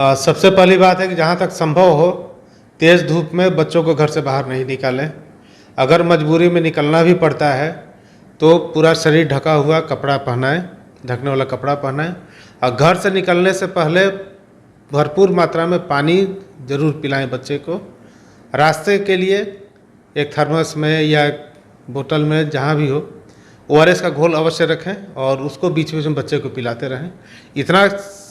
सबसे पहली बात है कि जहाँ तक संभव हो तेज़ धूप में बच्चों को घर से बाहर नहीं निकालें। अगर मजबूरी में निकलना भी पड़ता है तो पूरा शरीर ढका हुआ कपड़ा पहनाएं, ढकने वाला कपड़ा पहनाएं। और घर से निकलने से पहले भरपूर मात्रा में पानी ज़रूर पिलाएं बच्चे को। रास्ते के लिए एक थर्मस में या बोतल में जहाँ भी हो ORS का घोल अवश्य रखें और उसको बीच बीच में बच्चे को पिलाते रहें। इतना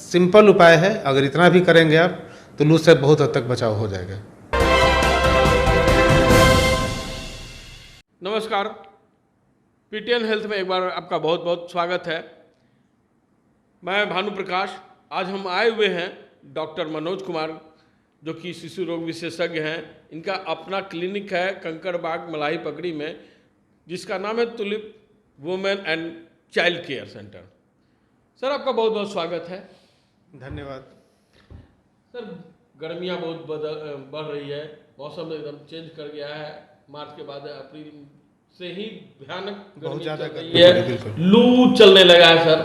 सिंपल उपाय है, अगर इतना भी करेंगे आप तो लू से बहुत हद तक बचाव हो जाएगा। नमस्कार, PTN हेल्थ में एक बार आपका बहुत बहुत स्वागत है। मैं भानु प्रकाश। आज हम आए हुए हैं डॉक्टर मनोज कुमार, जो कि शिशु रोग विशेषज्ञ हैं। इनका अपना क्लिनिक है कंकड़बाग मलाई पकड़ी में, जिसका नाम है tulip women and child care centre. Sir, आपका बहुत बहुत स्वागत है। धन्यवाद। सर, गर्मियाँ बहुत बढ़ रही है, मौसम एकदम चेंज कर गया है। मार्च के बाद अप्रैल से ही भयानक बहुत ज़्यादा गर्मी है, लू चलने लगा है। सर,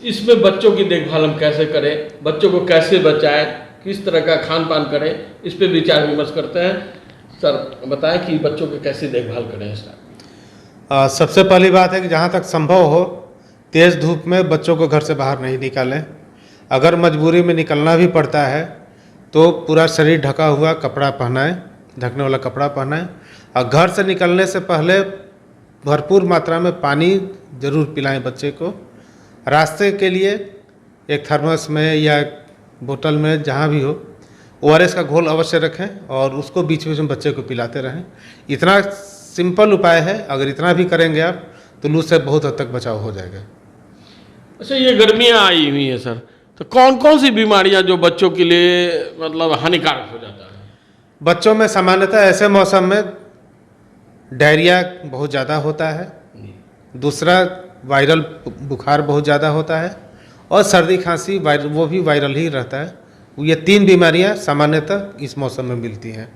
इसमें बच्चों की देखभाल हम कैसे करें, बच्चों को कैसे बचाएं, किस तरह का खान पान करें, इस पे विचार विमर्श करते हैं। सर, बताएं कि बच्चों की कैसे देखभाल करें। सबसे पहली बात है कि जहाँ तक संभव हो तेज़ धूप में बच्चों को घर से बाहर नहीं निकालें। अगर मजबूरी में निकलना भी पड़ता है तो पूरा शरीर ढका हुआ कपड़ा पहनाएं, ढकने वाला कपड़ा पहनाएं। और घर से निकलने से पहले भरपूर मात्रा में पानी ज़रूर पिलाएं बच्चे को। रास्ते के लिए एक थर्मस में या बोतल में जहाँ भी हो ORS का घोल अवश्य रखें और उसको बीच बीच में बच्चे को पिलाते रहें। इतना सिंपल उपाय है, अगर इतना भी करेंगे आप तो लू से बहुत हद तक बचाव हो जाएगा। अच्छा, ये गर्मियाँ आई हुई हैं सर, तो कौन कौन सी बीमारियां जो बच्चों के लिए मतलब हानिकारक हो जाता है? बच्चों में सामान्यतः ऐसे मौसम में डायरिया बहुत ज़्यादा होता है, दूसरा वायरल बुखार बहुत ज़्यादा होता है और सर्दी खांसी वो भी वायरल ही रहता है। ये 3 बीमारियां सामान्यतः इस मौसम में मिलती हैं।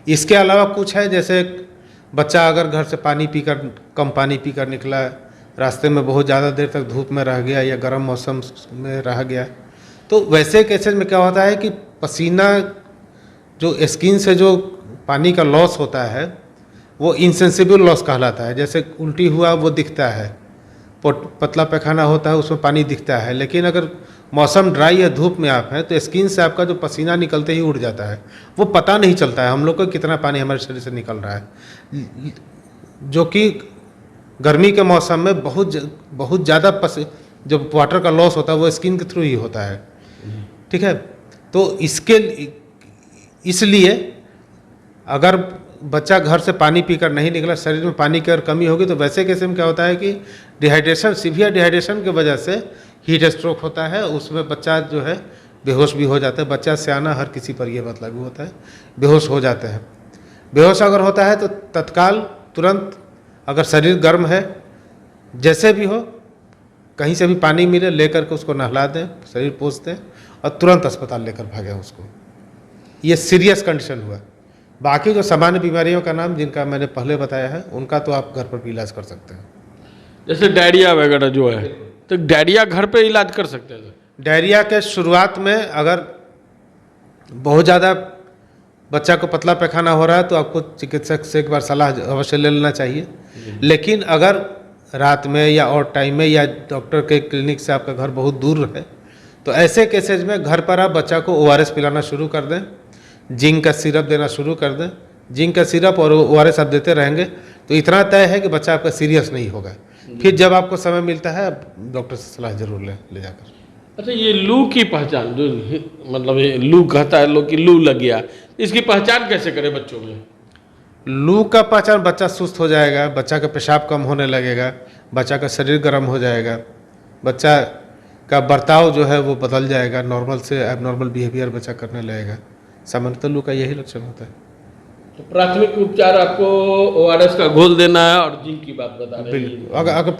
इसके अलावा कुछ है, जैसे बच्चा अगर घर से कम पानी पीकर निकला, रास्ते में बहुत ज़्यादा देर तक धूप में रह गया या गर्म मौसम में रह गया, तो वैसे केसेस में क्या होता है कि पसीना जो स्किन से जो पानी का लॉस होता है वो इनसेंसिबल लॉस कहलाता है। जैसे उल्टी हुआ वो दिखता है, पतला पैखाना होता है उसमें पानी दिखता है, लेकिन अगर मौसम ड्राई या धूप में आप हैं तो स्किन से आपका जो पसीना निकलते ही उड़ जाता है, वो पता नहीं चलता है हम लोग को कितना पानी हमारे शरीर से निकल रहा है, जो कि गर्मी के मौसम में बहुत ज़्यादा जो वाटर का लॉस होता है वो स्किन के थ्रू ही होता है। ठीक है, तो इसलिए अगर बच्चा घर से पानी पीकर नहीं निकला, शरीर में पानी की अगर कमी होगी तो वैसे केस में क्या होता है कि डिहाइड्रेशन, सीवियर डिहाइड्रेशन की वजह से हीट स्ट्रोक होता है। उसमें बच्चा जो है बेहोश भी हो जाता है। बच्चा सियाना हर किसी पर यह बात लागू होता है, बेहोश हो जाते हैं। बेहोश अगर होता है तो तत्काल तुरंत, अगर शरीर गर्म है, जैसे भी हो, कहीं से भी पानी मिले लेकर के उसको नहला दें, शरीर पोंछ दें और तुरंत अस्पताल लेकर भागें उसको। ये सीरियस कंडीशन हुआ। बाकी जो सामान्य बीमारियों का नाम जिनका मैंने पहले बताया है उनका तो आप घर पर भी इलाज कर सकते हैं। जैसे डायरिया वगैरह जो है, तो डायरिया घर पे इलाज कर सकते हैं? डायरिया के शुरुआत में अगर बहुत ज़्यादा बच्चा को पतला पैखाना हो रहा है तो आपको चिकित्सक से एक बार सलाह अवश्य ले लेना चाहिए। लेकिन अगर रात में या और टाइम में या डॉक्टर के क्लिनिक से आपका घर बहुत दूर है तो ऐसे केसेज में घर पर आप बच्चा को ORS पिलाना शुरू कर दें, जिंक का सिरप देना शुरू कर दें। जिंक का सिरप और ORS आप देते रहेंगे तो इतना तय है कि बच्चा आपका सीरियस नहीं होगा। फिर जब आपको समय मिलता है आप डॉक्टर से सलाह जरूर ले जाकर। अच्छा, ये लू की पहचान, जो मतलब ये लू कहता है लोग कि लू लग गया, इसकी पहचान कैसे करें बच्चों में? लू का पहचान, बच्चा सुस्त हो जाएगा, बच्चा का पेशाब कम होने लगेगा, बच्चा का शरीर गर्म हो जाएगा, बच्चा का बर्ताव जो है वो बदल जाएगा, नॉर्मल से एबनॉर्मल बिहेवियर बच्चा करने लगेगा। सामान्यतः लू का यही लक्षण होता है। तो प्राथमिक उपचार आपको ORS का घोल देना है और जिंक की बात बता रहे हैं। बिल्कुल, अगर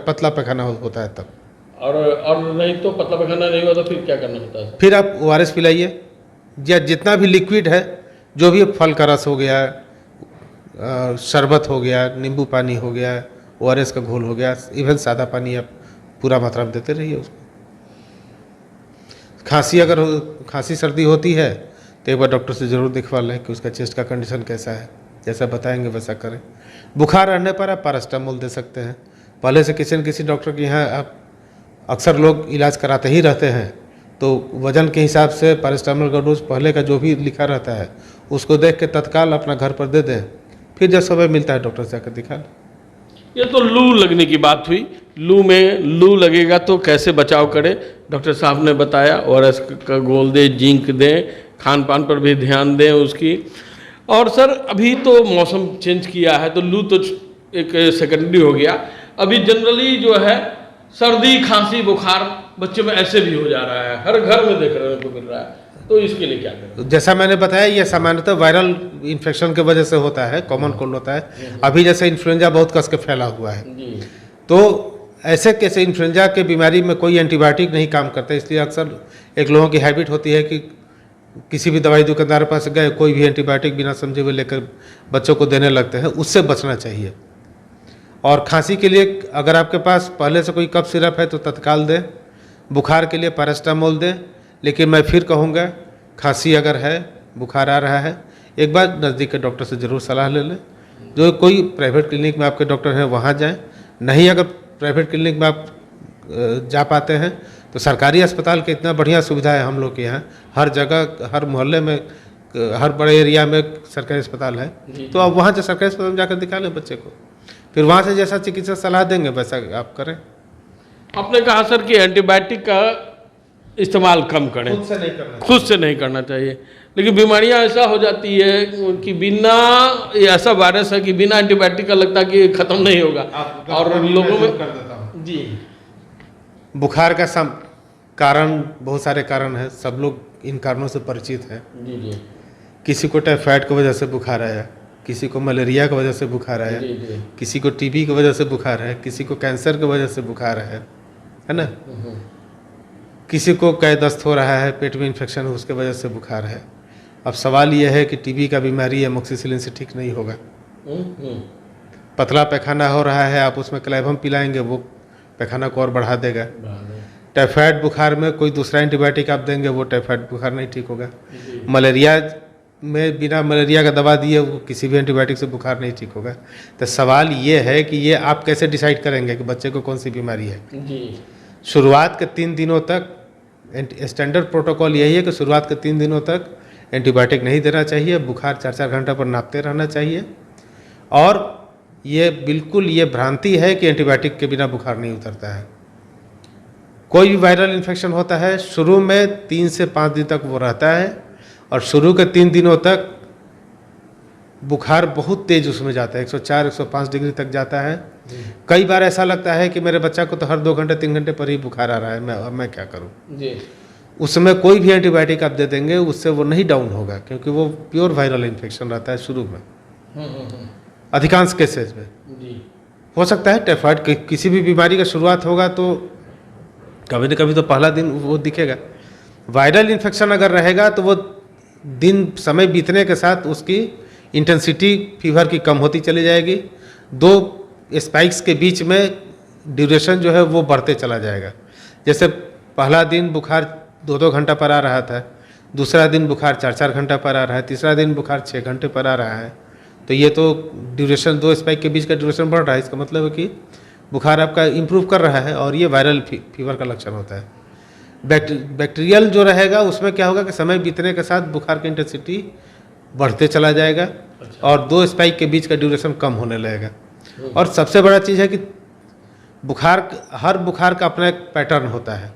पतला पैखाना होता है तब, और नहीं तो पतला पैखाना नहीं हुआ तो फिर क्या करना होता है? फिर आप ORS पिलाइए, या जितना भी लिक्विड है, जो भी फल का रस हो गया, शरबत हो गया, नींबू पानी हो गया, ORS का घोल हो गया, इवन सादा पानी आप पूरा मात्रा में देते रहिए उसको। खांसी सर्दी होती है तो एक बार डॉक्टर से ज़रूर दिखवा लें कि उसका चेस्ट का कंडीशन कैसा है, जैसा बताएंगे वैसा करें। बुखार रहने पर आप पैरास्टामोल दे सकते हैं। पहले से किसी न किसी डॉक्टर के यहाँ आप अक्सर लोग इलाज कराते ही रहते हैं, तो वजन के हिसाब से पैरास्टामोल का डोज पहले का जो भी लिखा रहता है उसको देख के तत्काल अपना घर पर दे दें, फिर जब समय मिलता है डॉक्टर से आकर दिखा लें। ये तो लू लगने की बात हुई। लू लगेगा तो कैसे बचाव करें, डॉक्टर साहब ने बताया। ORS का घोल दें, जिंक दें, खान पान पर भी ध्यान दें उसकी। और सर अभी तो मौसम चेंज किया है तो लू तो एक सेकेंडरी हो गया। अभी जनरली जो है सर्दी खांसी बुखार बच्चों में ऐसे भी हो जा रहा है, हर घर में देखने को मिल रहा है, तो इसके लिए क्या करें? जैसा मैंने बताया ये सामान्यतः वायरल इन्फेक्शन की वजह से होता है, कॉमन कोल्ड होता है। अभी जैसे इन्फ्लुएंजा बहुत कस के फैला हुआ है, तो ऐसे कैसे इन्फ्लुएंजा के बीमारी में कोई एंटीबायोटिक नहीं काम करता, इसलिए अक्सर एक लोगों की हैबिट होती है कि किसी भी दवाई दुकानदार के पास गए कोई भी एंटीबायोटिक बिना समझे हुए लेकर बच्चों को देने लगते हैं, उससे बचना चाहिए। और खांसी के लिए अगर आपके पास पहले से कोई कफ सिरप है तो तत्काल दें, बुखार के लिए पैरास्टामोल दें। लेकिन मैं फिर कहूँगा खांसी अगर है, बुखार आ रहा है, एक बार नज़दीक के डॉक्टर से ज़रूर सलाह ले लें। जो कोई प्राइवेट क्लिनिक में आपके डॉक्टर हैं वहाँ जाएं, नहीं अगर प्राइवेट क्लिनिक में आप जा पाते हैं तो सरकारी अस्पताल के इतना बढ़िया सुविधा है हम लोग के यहाँ, हर जगह हर मोहल्ले में हर बड़े एरिया में सरकारी अस्पताल है, तो आप वहाँ से सरकारी अस्पताल में जाकर दिखा लें बच्चे को, फिर वहाँ से जैसा चिकित्सक सलाह देंगे वैसा आप करें। आपने कहा सर कि एंटीबायोटिक का इस्तेमाल कम करें, खुद से नहीं करना चाहिए, लेकिन बीमारियां ऐसा हो जाती है कि बिना, ऐसा वायरस है कि बिना एंटीबायोटिक का लगता है कि ख़त्म नहीं होगा। और लोगों में कर देता हूँ जी, बुखार का कारण बहुत सारे कारण हैं, सब लोग इन कारणों से परिचित हैं। जी जी किसी को टाइफाइड की वजह से बुखार आया, किसी को मलेरिया की वजह से बुखार आया, जी जी किसी को टीबी की वजह से बुखार है, किसी को कैंसर की वजह से बुखार है ना, किसी को कै दस्त हो रहा है, पेट में इन्फेक्शन है उसके वजह से बुखार है। अब सवाल यह है कि टीबी का बीमारी है, एमोक्सिसिलिन से ठीक नहीं होगा। पतला पैखाना हो रहा है, आप उसमें क्लेवम पिलाएंगे वो पैखाना को और बढ़ा देगा। टाइफाइड बुखार में कोई दूसरा एंटीबायोटिक आप देंगे वो टाइफाइड बुखार नहीं ठीक होगा। मलेरिया में बिना मलेरिया का दवा दिए वो किसी भी एंटीबायोटिक से बुखार नहीं ठीक होगा। तो सवाल ये है कि ये आप कैसे डिसाइड करेंगे कि बच्चे को कौन सी बीमारी है। शुरुआत के 3 दिनों तक स्टैंडर्ड प्रोटोकॉल यही है कि शुरुआत के 3 दिनों तक एंटीबायोटिक नहीं देना चाहिए, बुखार 4-4 घंटे पर नापते रहना चाहिए। और ये बिल्कुल ये भ्रांति है कि एंटीबायोटिक के बिना बुखार नहीं उतरता है। कोई भी वायरल इन्फेक्शन होता है शुरू में 3 से 5 दिन तक वो रहता है, और शुरू के 3 दिनों तक बुखार बहुत तेज उसमें जाता है, 104-105 डिग्री तक जाता है। कई बार ऐसा लगता है कि मेरे बच्चा को तो हर 2 घंटे 3 घंटे पर ही बुखार आ रहा है, मैं क्या करूं। जी, उसमें कोई भी एंटीबायोटिक आप दे देंगे उससे वो नहीं डाउन होगा, क्योंकि वो प्योर वायरल इन्फेक्शन रहता है शुरू में। अधिकांश केसेज में जी हो सकता है टाइफाइड किसी भी बीमारी का शुरुआत होगा तो कभी न कभी तो पहला दिन वो दिखेगा। वायरल इन्फेक्शन अगर रहेगा तो वो दिन समय बीतने के साथ उसकी इंटेंसिटी फीवर की कम होती चली जाएगी। 2 स्पाइक्स के बीच में ड्यूरेशन जो है वो बढ़ते चला जाएगा। जैसे पहला दिन बुखार 2-2 घंटा पर आ रहा था, दूसरा दिन बुखार 4-4 घंटा पर आ रहा है, तीसरा दिन बुखार 6 घंटे पर आ रहा है, तो ये तो ड्यूरेशन 2 स्पाइक के बीच का ड्यूरेशन बढ़ रहा है। इसका मतलब है कि बुखार आपका इम्प्रूव कर रहा है और ये वायरल फीवर का लक्षण होता है। बैक्टीरियल जो रहेगा उसमें क्या होगा कि समय बीतने के साथ बुखार की इंटेंसिटी बढ़ते चला जाएगा और 2 स्पाइक के बीच का ड्यूरेशन कम होने लगेगा। और सबसे बड़ा चीज़ है कि हर बुखार का अपना एक पैटर्न होता है।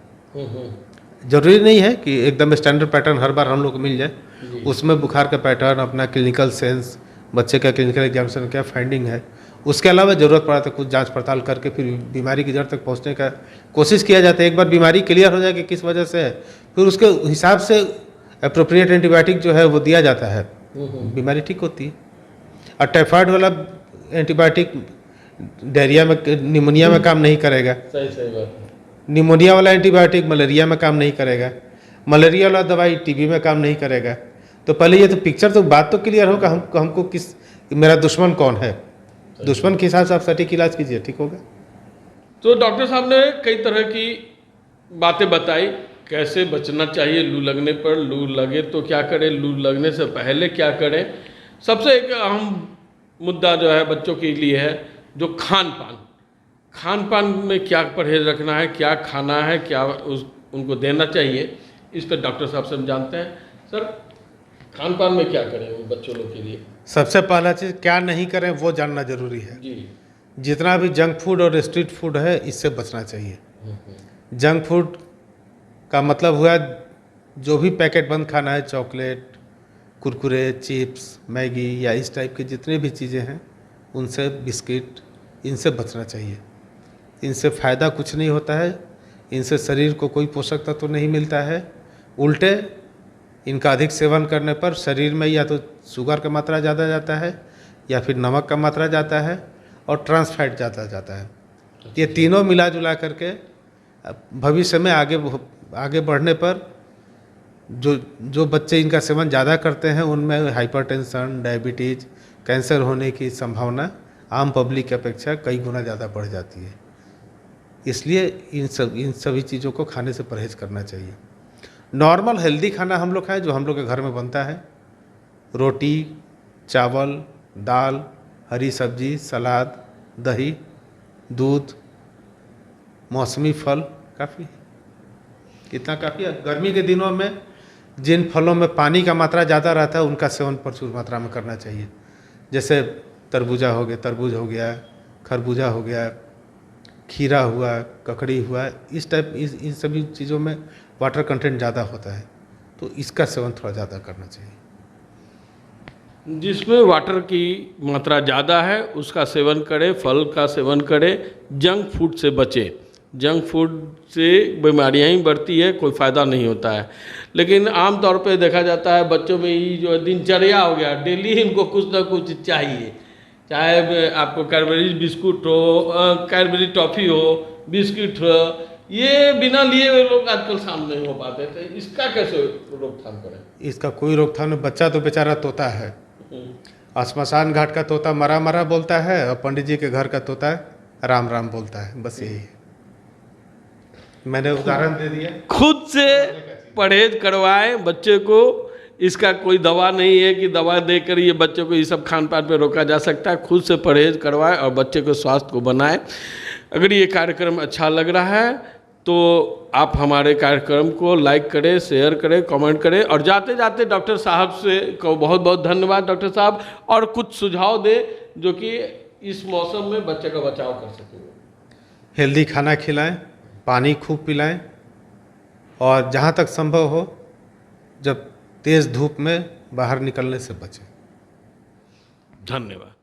जरूरी नहीं है कि एकदम स्टैंडर्ड पैटर्न हर बार हम लोग को मिल जाए। उसमें बुखार का पैटर्न, अपना क्लिनिकल सेंस, बच्चे का क्लिनिकल एग्जामिनेशन क्या फाइंडिंग है, उसके अलावा ज़रूरत पड़ा तो कुछ जांच पड़ताल करके फिर बीमारी की जड़ तक पहुंचने का कोशिश किया जाता है। एक बार बीमारी क्लियर हो जाए कि किस वजह से है, फिर उसके हिसाब से अप्रोप्रिएट एंटीबायोटिक जो है वो दिया जाता है, बीमारी ठीक होती है। और टाइफाइड वाला एंटीबायोटिक डायरिया में, निमोनिया में काम नहीं करेगा। सही बात है। निमोनिया वाला एंटीबायोटिक मलेरिया में काम नहीं करेगा, मलेरिया वाला दवाई टीबी में काम नहीं करेगा। तो पहले ये तो पिक्चर, तो बात तो क्लियर हो कि हमको किस, मेरा दुश्मन कौन है, दुश्मन के हिसाब से आप सटीक इलाज कीजिए, ठीक होगा। तो डॉक्टर साहब ने कई तरह की बातें बताई कैसे बचना चाहिए लू लगने पर, लू लगे तो क्या करें, लू लगने से पहले क्या करें। सबसे एक अहम मुद्दा जो है बच्चों के लिए है जो खान पान। खान पान में क्या परहेज रखना है, क्या खाना है, क्या उनको देना चाहिए, इस पर डॉक्टर साहब से हम जानते हैं। सर, खान पान में क्या करें उन बच्चों लोग के लिए? सबसे पहला चीज़ क्या नहीं करें वो जानना जरूरी है। जी। जितना भी जंक फूड और स्ट्रीट फूड है इससे बचना चाहिए। जंक फूड का मतलब हुआ जो भी पैकेट बंद खाना है, चॉकलेट, कुरकुरे, चिप्स, मैगी या इस टाइप की जितनी भी चीज़ें हैं उनसे, बिस्किट, इनसे बचना चाहिए। इनसे फ़ायदा कुछ नहीं होता है, इनसे शरीर को कोई पोषक तत्व तो नहीं मिलता है। उल्टे इनका अधिक सेवन करने पर शरीर में या तो शुगर का मात्रा ज़्यादा जाता है या फिर नमक का मात्रा जाता है और ट्रांस फैट ज़्यादा जाता है। ये तीनों मिला जुला करके भविष्य में आगे बढ़ने पर जो बच्चे इनका सेवन ज़्यादा करते हैं उनमें हाइपरटेंशन, डायबिटीज़, कैंसर होने की संभावना आम पब्लिक की अपेक्षा कई गुना ज़्यादा बढ़ जाती है। इसलिए इन सभी चीज़ों को खाने से परहेज करना चाहिए। नॉर्मल हेल्दी खाना हम लोग खाएं जो हम लोग के घर में बनता है, रोटी, चावल, दाल, हरी सब्जी, सलाद, दही, दूध, मौसमी फल, काफ़ी, इतना काफ़ी है। गर्मी के दिनों में जिन फलों में पानी का मात्रा ज़्यादा रहता है उनका सेवन प्रचुर मात्रा में करना चाहिए। जैसे तरबूज हो गया, खरबूजा हो गया, खीरा हुआ, ककड़ी हुआ, इस टाइप इन सभी चीज़ों में वाटर कंटेंट ज़्यादा होता है, तो इसका सेवन थोड़ा ज़्यादा करना चाहिए। जिसमें वाटर की मात्रा ज़्यादा है उसका सेवन करें, फल का सेवन करें, जंक फूड से बचें। जंक फूड से बीमारियां ही बढ़ती है, कोई फ़ायदा नहीं होता है। लेकिन आम तौर पे देखा जाता है बच्चों में ये जो दिनचर्या हो गया, डेली इनको कुछ ना कुछ चाहिए, चाहे आपको कैडबरी बिस्कुट हो, कैडबरी टॉफ़ी हो, बिस्किट हो, ये बिना लिए हुए लोग आजकल शाम नहीं हो पाते थे। इसका कैसे रोकथाम करें? इसका कोई रोकथाम नहीं। बच्चा तो बेचारा तोता है, श्मशान घाट का तोता मरा मरा बोलता है और पंडित जी के घर का तोता राम राम बोलता है, बस यही है। मैंने उदाहरण दे दिया। खुद से परहेज करवाएं बच्चे को। इसका कोई दवा नहीं है कि दवा देकर ये बच्चे को ये सब खान पान पे रोका जा सकता है। खुद से परहेज करवाएं और बच्चे के स्वास्थ्य को बनाएं। अगर ये कार्यक्रम अच्छा लग रहा है तो आप हमारे कार्यक्रम को लाइक करें, शेयर करें, कमेंट करें। और जाते जाते डॉक्टर साहब से को बहुत बहुत धन्यवाद डॉक्टर साहब, और कुछ सुझाव दें जो कि इस मौसम में बच्चे का बचाव कर सकें। हेल्दी खाना खिलाएं, पानी खूब पिलाएं और जहाँ तक संभव हो जब तेज़ धूप में बाहर निकलने से बचें। धन्यवाद।